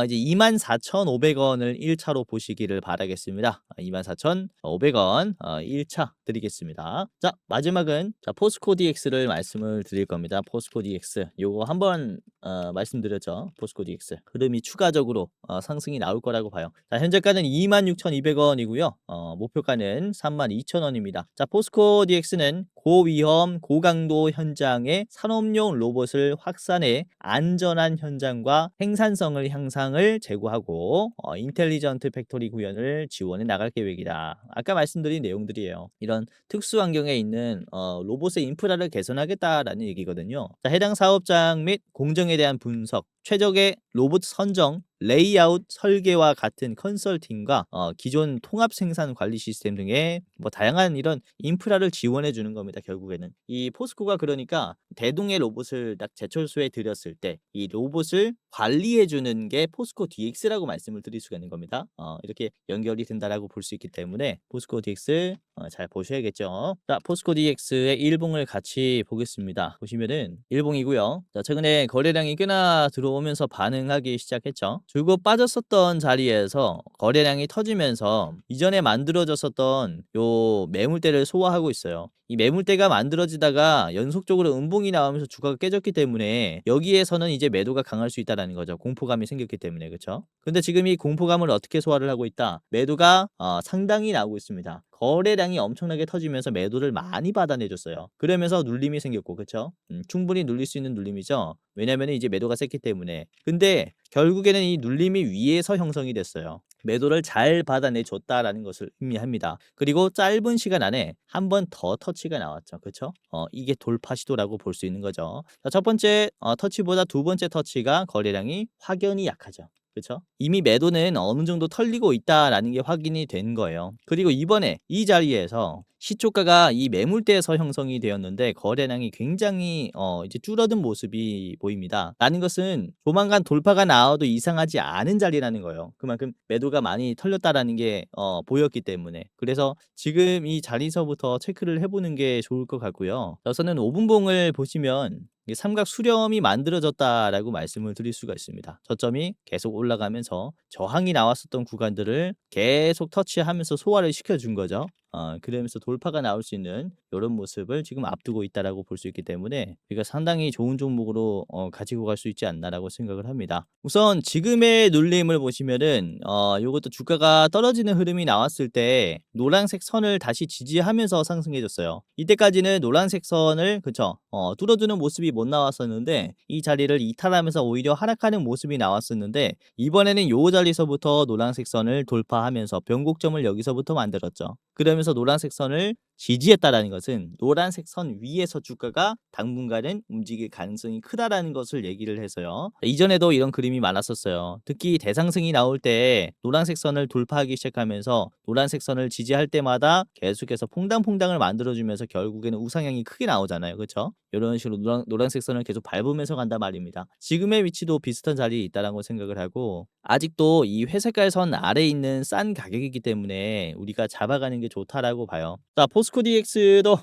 이제 24,500원을 1차로 보시기를 바라겠습니다. 24,500원 1차 드리겠습니다. 자, 마지막은 포스코 DX를 말씀을 드릴 겁니다. 포스코 DX 요거 한번 말씀드렸죠. 포스코 DX 흐름이 추가적으로 상승이 나올 거라고 봐요. 자, 현재가는 26,200원이고요. 목표가는 32,000원입니다. 자, 포스코 DX는 고위험 고강도 현장의 산업용 로봇을 확산해 안전한 현장과 생산성을 향상을 제고하고 인텔리전트 팩토리 구현을 지원해 나갈 계획이다. 아까 말씀드린 내용들이에요. 이런 특수 환경에 있는 로봇의 인프라를 개선하겠다라는 얘기거든요. 자, 해당 사업장 및 공정에 대한 분석, 최적의 로봇 선정, 레이아웃 설계와 같은 컨설팅과 기존 통합 생산 관리 시스템 등의 다양한 이런 인프라를 지원해 주는 겁니다. 결국에는 이 포스코가 그러니까 대동의 로봇을 딱 제철소에 들였을 때 이 로봇을 관리해 주는 게 포스코 DX라고 말씀을 드릴 수가 있는 겁니다. 이렇게 연결이 된다라고 볼 수 있기 때문에 포스코 DX 잘 보셔야겠죠. 자, 포스코 DX의 일봉을 같이 보겠습니다. 보시면은 일봉이고요. 자, 최근에 거래량이 꽤나 들어오면서 반응하기 시작했죠. 줄곧 빠졌었던 자리에서 거래량이 터지면서 이전에 만들어졌었던 요 매물대를 소화하고 있어요. 이 매물대가 만들어지다가 연속적으로 음봉이 나오면서 주가가 깨졌기 때문에 여기에서는 이제 매도가 강할 수 있다라는 거죠. 공포감이 생겼기 때문에. 그렇죠? 근데 지금 이 공포감을 어떻게 소화를 하고 있다? 매도가 상당히 나오고 있습니다. 거래량이 엄청나게 터지면서 매도를 많이 받아내줬어요. 그러면서 눌림이 생겼고, 그렇죠? 충분히 눌릴 수 있는 눌림이죠. 왜냐면 이제 매도가 셌기 때문에. 근데 결국에는 이 눌림이 위에서 형성이 됐어요. 매도를 잘 받아내줬다라는 것을 의미합니다. 그리고 짧은 시간 안에 한 번 더 터치가 나왔죠. 그렇죠? 이게 돌파 시도라고 볼 수 있는 거죠. 자, 첫 번째 터치보다 두 번째 터치가 거래량이 확연히 약하죠. 그렇죠? 이미 매도는 어느 정도 털리고 있다라는 게 확인이 된 거예요. 그리고 이번에 이 자리에서 시초가가 이 매물대에서 형성이 되었는데 거래량이 굉장히 이제 줄어든 모습이 보입니다. 라는 것은 조만간 돌파가 나와도 이상하지 않은 자리라는 거예요. 그만큼 매도가 많이 털렸다라는 게 보였기 때문에. 그래서 지금 이 자리서부터 체크를 해보는 게 좋을 것 같고요. 우선은 5분봉을 보시면 삼각 수렴이 만들어졌다라고 말씀을 드릴 수가 있습니다. 저점이 계속 올라가면서 저항이 나왔었던 구간들을 계속 터치하면서 소화를 시켜준 거죠. 그러면서 돌파가 나올 수 있는 이런 모습을 지금 앞두고 있다라고 볼 수 있기 때문에 우리가 상당히 좋은 종목으로 가지고 갈 수 있지 않나라고 생각을 합니다. 우선 지금의 눌림을 보시면은 요것도 주가가 떨어지는 흐름이 나왔을 때 노란색 선을 다시 지지하면서 상승해줬어요. 이때까지는 노란색 선을 그쵸 뚫어주는 모습이 못 나왔었는데 이 자리를 이탈하면서 오히려 하락하는 모습이 나왔었는데 이번에는 요 자리서부터 노란색 선을 돌파하면서 변곡점을 여기서부터 만들었죠. 그러면서 노란색 선을 지지했다라는 것은 노란색 선 위에서 주가가 당분간은 움직일 가능성이 크다라는 것을 얘기를 해서요. 이전에도 이런 그림이 많았었어요. 특히 대상승이 나올 때 노란색 선을 돌파하기 시작하면서 노란색 선을 지지할 때마다 계속해서 퐁당퐁당을 만들어주면서 결국에는 우상향이 크게 나오잖아요. 그렇죠? 이런 식으로 노란색 선을 계속 밟으면서 간단 말입니다. 지금의 위치도 비슷한 자리에 있다라고 생각을 하고 아직도 이 회색깔 선 아래에 있는 싼 가격이기 때문에 우리가 잡아가는 게 좋다라고 봐요. 자, 포스코 DX도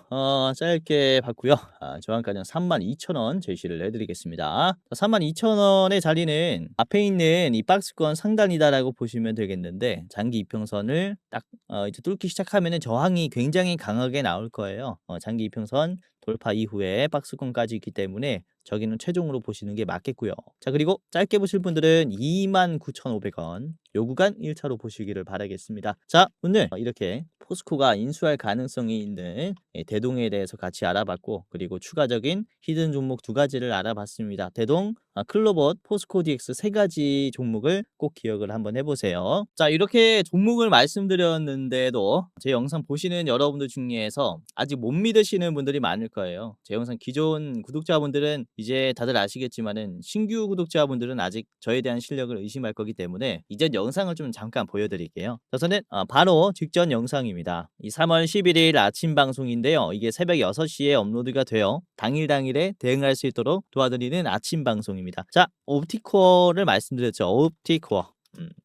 짧게 봤고요. 저항가는 32,000원 제시를 해드리겠습니다. 32,000원의 자리는 앞에 있는 이 박스권 상단이다라고 보시면 되겠는데 장기 이평선을 딱 이제 뚫기 시작하면은 저항이 굉장히 강하게 나올 거예요. 장기 이평선 돌파 이후에 박스권까지 있기 때문에 저기는 최종으로 보시는 게 맞겠고요. 자, 그리고 짧게 보실 분들은 29,500원 요 구간 1차로 보시기를 바라겠습니다. 자, 오늘 이렇게 포스코가 인수할 가능성이 있는 대동에 대해서 같이 알아봤고, 그리고 추가적인 히든 종목 두 가지를 알아봤습니다. 대동, 클로봇, 포스코 DX 세 가지 종목을 꼭 기억을 한번 해보세요. 자, 이렇게 종목을 말씀드렸는데도 제 영상 보시는 여러분들 중에서 아직 못 믿으시는 분들이 많을 거예요. 제 영상 기존 구독자분들은 이제 다들 아시겠지만은 신규 구독자분들은 아직 저에 대한 실력을 의심할 거기 때문에 이전 영상을 좀 잠깐 보여드릴게요. 우선은 바로 직전 영상입니다. 이 3월 11일 아침 방송인데요. 이게 새벽 6시에 업로드가 되어 당일에 대응할 수 있도록 도와드리는 아침 방송입니다. 자, 옵티코어를 말씀드렸죠.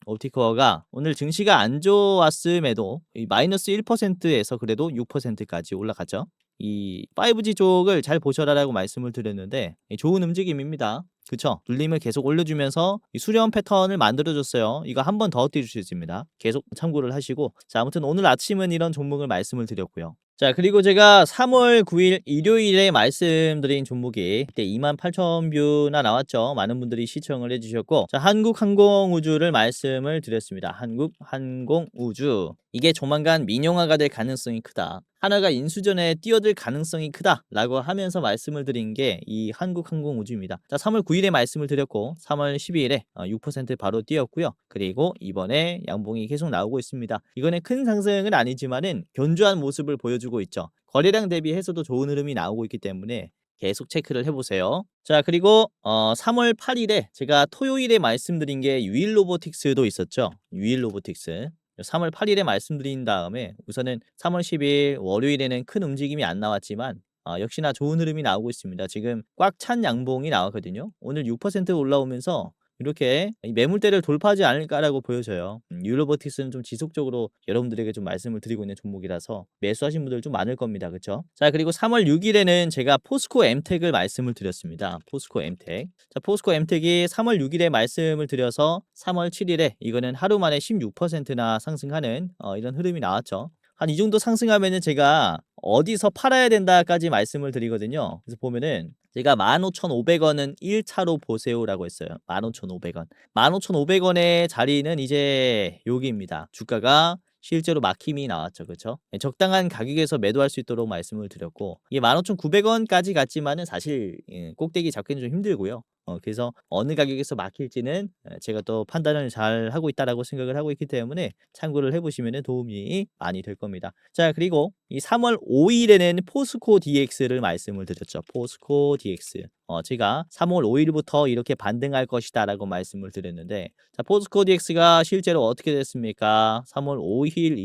옵티코어가 오늘 증시가 안 좋았음에도 이 마이너스 1%에서 그래도 6%까지 올라갔죠. 이 5G 쪽을 잘 보셔라라고 말씀을 드렸는데 좋은 움직임입니다. 그쵸? 눌림을 계속 올려주면서 이 수렴 패턴을 만들어줬어요. 이거 한 번 더 띄울 수 있습니다. 계속 참고를 하시고, 자, 아무튼 오늘 아침은 이런 종목을 말씀을 드렸고요. 자, 그리고 제가 3월 9일 일요일에 말씀드린 종목이 그때 28,000뷰나 나왔죠. 많은 분들이 시청을 해주셨고, 자, 한국항공우주를 말씀을 드렸습니다. 한국항공우주, 이게 조만간 민영화가 될 가능성이 크다, 하나가 인수전에 뛰어들 가능성이 크다 라고 하면서 말씀을 드린 게 이 한국항공우주입니다. 자, 3월 9일에 말씀을 드렸고 3월 12일에 6% 바로 뛰었고요. 그리고 이번에 양봉이 계속 나오고 있습니다. 이거는 큰 상승은 아니지만은 견조한 모습을 보여주고 있죠. 거래량 대비해서도 좋은 흐름이 나오고 있기 때문에 계속 체크를 해보세요. 자, 그리고 3월 8일에 제가 토요일에 말씀드린 게 유일로보틱스도 있었죠. 유일로보틱스 3월 8일에 말씀드린 다음에 우선은 3월 10일 월요일에는 큰 움직임이 안 나왔지만 역시나 좋은 흐름이 나오고 있습니다. 지금 꽉 찬 양봉이 나왔거든요. 오늘 6% 올라오면서 이렇게 매물대를 돌파하지 않을까라고 보여져요. 유로보틱스는 좀 지속적으로 여러분들에게 좀 말씀을 드리고 있는 종목이라서 매수하신 분들 좀 많을 겁니다. 그렇죠? 자, 그리고 3월 6일에는 제가 포스코 엠텍을 말씀을 드렸습니다. 포스코 엠텍. 자, 포스코 엠텍이 3월 6일에 말씀을 드려서 3월 7일에 이거는 하루 만에 16%나 상승하는 이런 흐름이 나왔죠. 한 이 정도 상승하면은 제가 어디서 팔아야 된다까지 말씀을 드리거든요. 그래서 보면은 제가 15,500원은 1차로 보세요라고 했어요. 15,500원. 15,500원의 자리는 이제 여기입니다. 주가가 실제로 막힘이 나왔죠. 그렇죠? 적당한 가격에서 매도할 수 있도록 말씀을 드렸고, 이게 15,900원까지 갔지만은 사실 꼭대기 잡기는 좀 힘들고요. 그래서 어느 가격에서 막힐지는 제가 또 판단을 잘 하고 있다라고 생각을 하고 있기 때문에 참고를 해보시면 도움이 많이 될 겁니다. 자, 그리고 이 3월 5일에는 포스코 DX를 말씀을 드렸죠. 포스코 DX. 제가 3월 5일부터 이렇게 반등할 것이다 라고 말씀을 드렸는데, 자, 포스코 DX가 실제로 어떻게 됐습니까? 3월 5일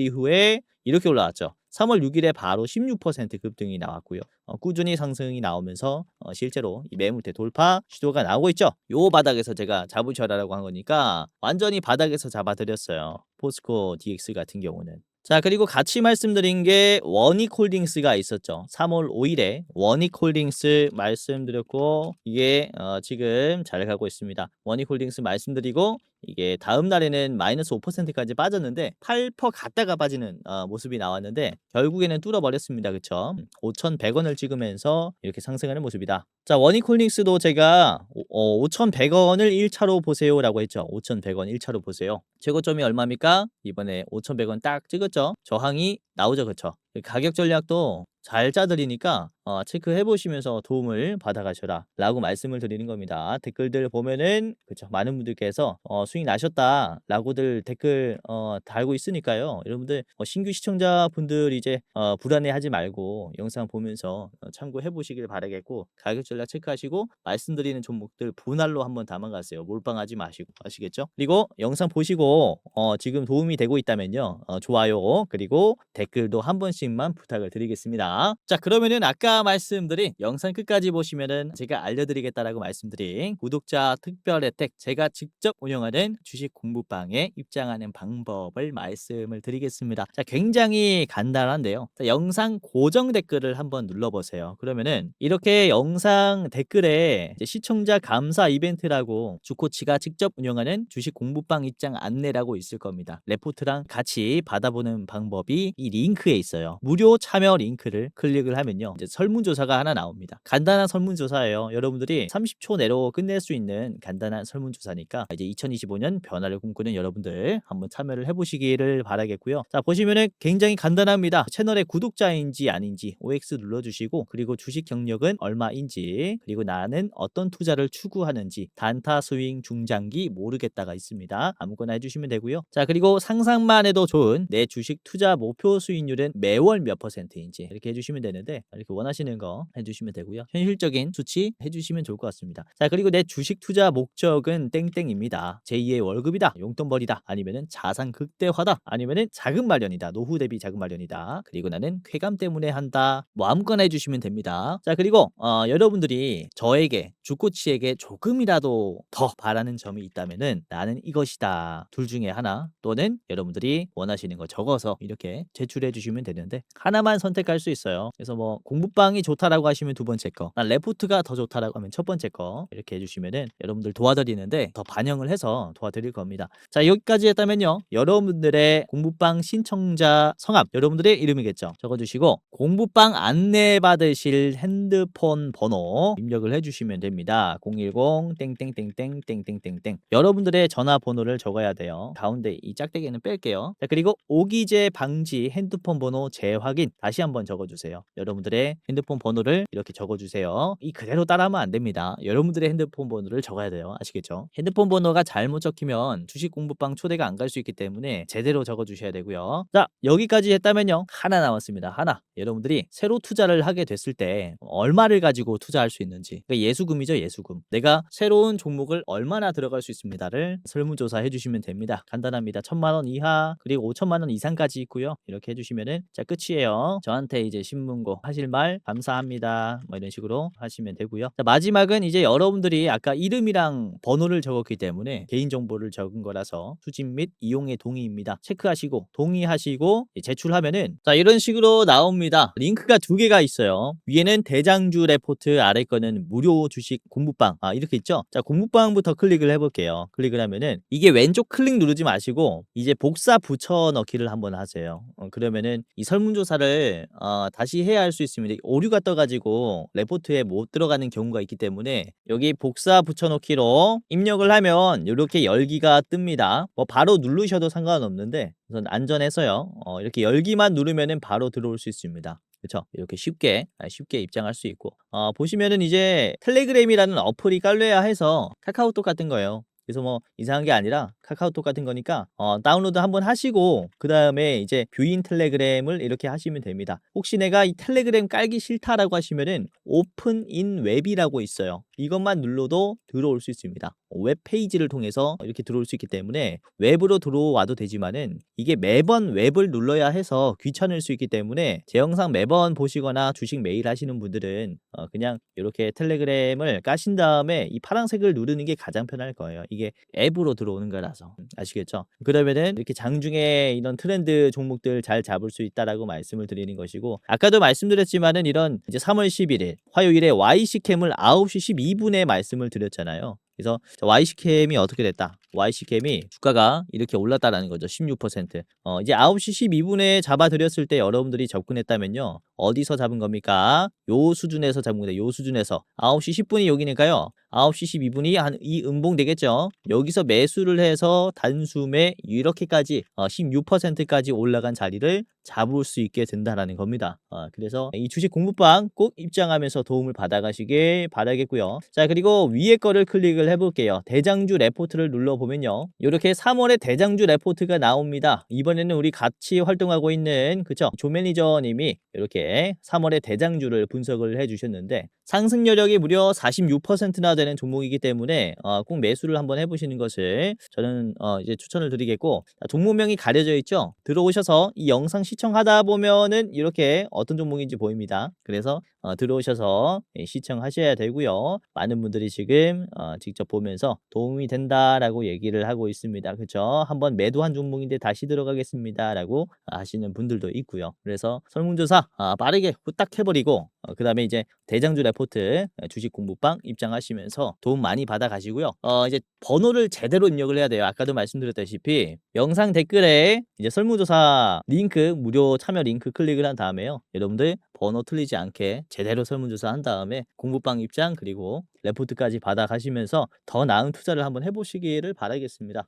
이후에 이렇게 올라왔죠. 3월 6일에 바로 16% 급등이 나왔고요. 꾸준히 상승이 나오면서 실제로 이 매물대 돌파 시도가 나오고 있죠. 요 바닥에서 제가 잡으셔라라고 한 거니까 완전히 바닥에서 잡아드렸어요. 포스코 DX 같은 경우는. 자, 그리고 같이 말씀드린 게 원익홀딩스가 있었죠. 3월 5일에 원익홀딩스 말씀드렸고, 이게 지금 잘 가고 있습니다. 원익홀딩스 말씀드리고, 이게 다음 날에는 마이너스 5%까지 빠졌는데 8% 갔다가 빠지는 모습이 나왔는데 결국에는 뚫어버렸습니다. 그쵸? 5,100원을 찍으면서 이렇게 상승하는 모습이다. 자, 원익홀딩스도 제가 5,100원을 1차로 보세요 라고 했죠. 5,100원 1차로 보세요. 최고점이 얼마입니까? 이번에 5,100원 딱 찍었죠. 저항이 나오죠. 그쵸? 가격 전략도 잘 짜드리니까 체크해 보시면서 도움을 받아가셔라 라고 말씀을 드리는 겁니다. 댓글들 보면은 그쵸, 많은 분들께서 수익 나셨다 라고들 댓글 달고 있으니까요. 여러분들 신규 시청자분들 이제 불안해하지 말고 영상 보면서 참고해 보시길 바라겠고, 가격 전략 체크하시고 말씀드리는 종목들 분할로 한번 담아가세요. 몰빵하지 마시고. 아시겠죠? 그리고 영상 보시고 지금 도움이 되고 있다면요, 좋아요 그리고 댓글도 한 번씩만 부탁을 드리겠습니다. 자, 그러면은 아까 말씀드린 영상 끝까지 보시면은 제가 알려드리겠다라고 말씀드린 구독자 특별 혜택, 제가 직접 운영하는 주식 공부방에 입장하는 방법을 말씀을 드리겠습니다. 자, 굉장히 간단한데요. 자, 영상 고정 댓글을 한번 눌러보세요. 그러면은 이렇게 영상 댓글에 이제 시청자 감사 이벤트라고 주코치가 직접 운영하는 주식 공부방 입장 안내라고 있을 겁니다. 레포트랑 같이 받아보는 방법이 이 링크에 있어요. 있어요. 무료 참여 링크를 클릭을 하면요, 이제 설문조사가 하나 나옵니다. 간단한 설문조사예요. 여러분들이 30초 내로 끝낼 수 있는 간단한 설문조사니까 이제 2025년 변화를 꿈꾸는 여러분들 한번 참여를 해보시기를 바라겠고요. 자, 보시면은 굉장히 간단합니다. 채널의 구독자인지 아닌지 OX 눌러주시고, 그리고 주식 경력은 얼마인지, 그리고 나는 어떤 투자를 추구하는지, 단타, 스윙, 중장기 모르겠다가 있습니다. 아무거나 해주시면 되고요. 자, 그리고 상상만 해도 좋은 내 주식 투자 목표 수익률은 매월 몇 %인지 이렇게 해주시면 되는데, 이렇게 원하시는 거 해주시면 되고요. 현실적인 수치 해주시면 좋을 것 같습니다. 자, 그리고 내 주식 투자 목적은 땡땡입니다. 제2의 월급이다, 용돈벌이다, 아니면은 자산 극대화다, 아니면은 자금 마련이다, 노후 대비 자금 마련이다, 그리고 나는 쾌감 때문에 한다, 뭐 아무거나 해주시면 됩니다. 자, 그리고 여러분들이 저에게, 주코치에게 조금이라도 더 바라는 점이 있다면은 나는 이것이다, 둘 중에 하나, 또는 여러분들이 원하시는 거 적어서 이렇게 제출해 주시면 되는데, 하나만 선택할 수 있어요. 그래서 뭐 공부방이 좋다라고 하시면 두 번째 거, 난 레포트가 더 좋다라고 하면 첫 번째 거, 이렇게 해주시면은 여러분들 도와드리는데 더 반영을 해서 도와드릴 겁니다. 자, 여기까지 했다면요, 여러분들의 공부방 신청자 성함, 여러분들의 이름이겠죠, 적어주시고 공부방 안내 받으실 핸드폰 번호 입력을 해주시면 됩니다. 010 땡땡땡땡 땡땡땡땡, 여러분들의 전화번호를 적어야 돼요. 가운데 이 짝대기는 뺄게요. 자, 그리고 오기재 방지 핸드폰 번호 재확인 다시 한번 적어주세요. 여러분들의 핸드폰 번호를 이렇게 적어주세요. 이 그대로 따라하면 안 됩니다. 여러분들의 핸드폰 번호를 적어야 돼요. 아시겠죠? 핸드폰 번호가 잘못 적히면 주식 공부방 초대가 안 갈 수 있기 때문에 제대로 적어주셔야 되고요. 자, 여기까지 했다면요, 하나 남았습니다. 하나, 여러분들이 새로 투자를 하게 됐을 때 얼마를 가지고 투자할 수 있는지, 그러니까 예수금이죠, 예수금. 내가 새로운 종목을 얼마나 들어갈 수 있습니다를 설문조사 해주시면 됩니다. 간단합니다. 1,000만 원 이하, 그리고 5천만 원 이상까지 있고요. 이렇게 해주시면은 자, 끝이에요. 저한테 이제 신문고 하실 말 감사합니다, 뭐 이런 식으로 하시면 되고요. 자, 마지막은 이제 여러분들이 아까 이름이랑 번호를 적었기 때문에 개인정보를 적은 거라서 수집 및 이용의 동의입니다. 체크하시고 동의하시고 제출하면은 자, 이런 식으로 나옵니다. 링크가 두 개가 있어요. 위에는 대장주 레포트, 아래 거는 무료 주식 공부방, 이렇게 있죠. 자, 공부방부터 클릭을 해볼게요. 클릭을 하면은 이게 왼쪽 클릭 누르지 마시고 이제 복사 붙여 넣기를 한번 하세요. 그러면은 이 설문조사를 다시 해야 할 수 있습니다. 오류가 떠가지고 레포트에 못 들어가는 경우가 있기 때문에 여기 복사 붙여 넣기로 입력을 하면 이렇게 열기가 뜹니다. 뭐 바로 누르셔도 상관없는데 우선 안전해서요, 이렇게 열기만 누르면은 바로 들어올 수 있습니다. 그렇죠? 이렇게 쉽게 입장할 수 있고, 보시면은 이제 텔레그램이라는 어플이 깔려야 해서 카카오톡 같은 거예요. 그래서 뭐 이상한 게 아니라 카카오톡 같은 거니까 다운로드 한번 하시고 그 다음에 이제 뷰인 텔레그램을 이렇게 하시면 됩니다. 혹시 내가 이 텔레그램 깔기 싫다라고 하시면은 오픈 인 웹이라고 있어요. 이것만 눌러도 들어올 수 있습니다. 웹 페이지를 통해서 이렇게 들어올 수 있기 때문에 웹으로 들어와도 되지만은 이게 매번 웹을 눌러야 해서 귀찮을 수 있기 때문에 제 영상 매번 보시거나 주식 매일 하시는 분들은 그냥 이렇게 텔레그램을 까신 다음에 이 파란색을 누르는 게 가장 편할 거예요. 이게 앱으로 들어오는 거라서 아시겠죠? 그러면은 이렇게 장중에 이런 트렌드 종목들 잘 잡을 수 있다라고 말씀을 드리는 것이고, 아까도 말씀드렸지만은 이런 이제 3월 11일 화요일에 YC캠을 9시 12분에 말씀을 드렸잖아요. 그래서 YC캠이 어떻게 됐다? YC캠이 주가가 이렇게 올랐다라는 거죠. 16%. 이제 9시 12분에 잡아드렸을 때 여러분들이 접근했다면요, 어디서 잡은 겁니까? 요 수준에서 잡은 겁니다. 요 수준에서 9시 10분이 여기니까요, 9시 12분이 한 이 음봉 되겠죠. 여기서 매수를 해서 단숨에 이렇게까지 16%까지 올라간 자리를 잡을 수 있게 된다라는 겁니다. 그래서 이 주식 공부방 꼭 입장하면서 도움을 받아가시길 바라겠고요. 자, 그리고 위에 거를 클릭을 해볼게요. 대장주 레포트를 눌러보면요, 이렇게 3월에 대장주 레포트가 나옵니다. 이번에는 우리 같이 활동하고 있는 그쵸, 조 매니저님이 이렇게 3월에 대장주를 분석을 해주셨는데 상승 여력이 무려 46%나 되는 종목이기 때문에 꼭 매수를 한번 해보시는 것을 저는 이제 추천을 드리겠고, 종목명이 가려져 있죠. 들어오셔서 이 영상 시청하다 보면은 이렇게 어떤 종목인지 보입니다. 그래서 들어오셔서 시청하셔야 되고요. 많은 분들이 지금 직접 보면서 도움이 된다라고 얘기를 하고 있습니다. 그렇죠? 한번 매도한 종목인데 다시 들어가겠습니다라고 하시는 분들도 있고요. 그래서 설문조사 빠르게 후딱 해버리고 그다음에 이제 대장주 레포트 주식 공부방 입장하시면서 도움 많이 받아 가시고요. 이제 번호를 제대로 입력을 해야 돼요. 아까도 말씀드렸다시피 영상 댓글에 이제 설문조사 링크 무료 참여 링크 클릭을 한 다음에요. 여러분들 번호 틀리지 않게 제대로 설문조사 한 다음에 공부방 입장 그리고 레포트까지 받아 가시면서 더 나은 투자를 한번 해 보시기를 바라겠습니다.